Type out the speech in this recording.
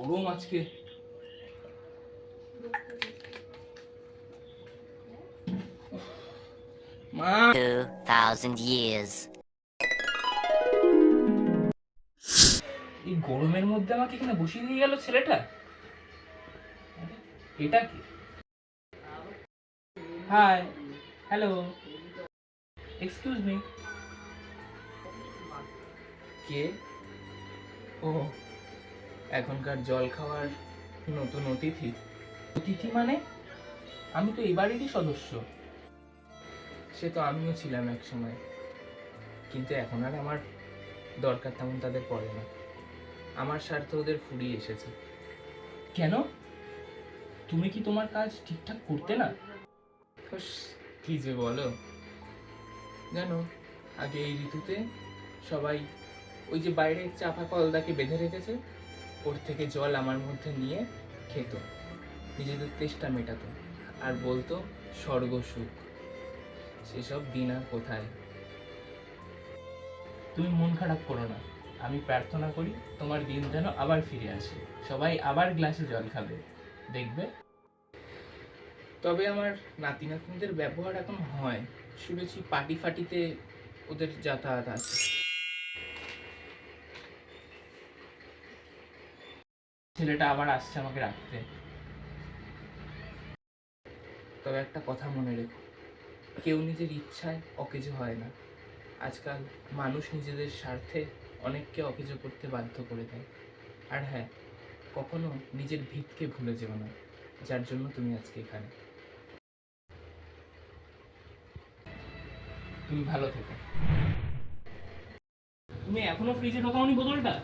গরম আজকে। মা 2000 years. এই গরমের মধ্যে আমাকে এখানে বসিয়ে দিয়ে গেল ছেলেটা। এটা কি? Hi, hello, excuse me. কে? ও, এখনকার জল খাওয়ার নতুন অতিথি। অতিথি মানে? আমি তো এই বাড়িরই সদস্য। সে তো আমিও ছিলাম এক সময়, কিন্তু এখন আর আমার দরকার তেমন তাদের পড়ে না। আমার স্বার্থ ওদের ফুরিয়ে এসেছে। কেন? তুমি কি তোমার কাজ ঠিকঠাক করতে না? কি যে বলো। জানো, আগে এই ঋতুতে সবাই ওই যে বাইরে চাপা কলদাকে বেঁধে রেখেছে, ওর থেকে জল আমার মধ্যে নিয়ে খেত, নিজেদের তেষ্টা মেটাতো, আর বলতো স্বর্গ সুখ। সেসব দিন আর কোথায়। তুমি মন খারাপ করো না, আমি প্রার্থনা করি তোমার দিন যেন আবার ফিরে আসে, সবাই আবার গ্লাসে জল খাবে, দেখবে। তবে আমার নাতি নাতনিদের ব্যবহার এখন হয়, শুনেছি পার্টি ফাটিতে ওদের যাতায়াত আছে। ছেলেটা আবার আসছে আমাকে রাখতে। তবে একটা কথা মনে রেখো, কেউ নিজের ইচ্ছায় অকেজো হয় না। আজকাল মানুষ নিজেদের স্বার্থে অনেককে অকেজো করতে বাধ্য করে দেয়। আর হ্যাঁ, কখনো নিজের ভিতকে ভুলে যেও না, যার জন্য তুমি আজকে এখানে। তুমি ভালো থেকো। তুমি এখনো ফ্রিজে ঢোকাওনি বোতলটা?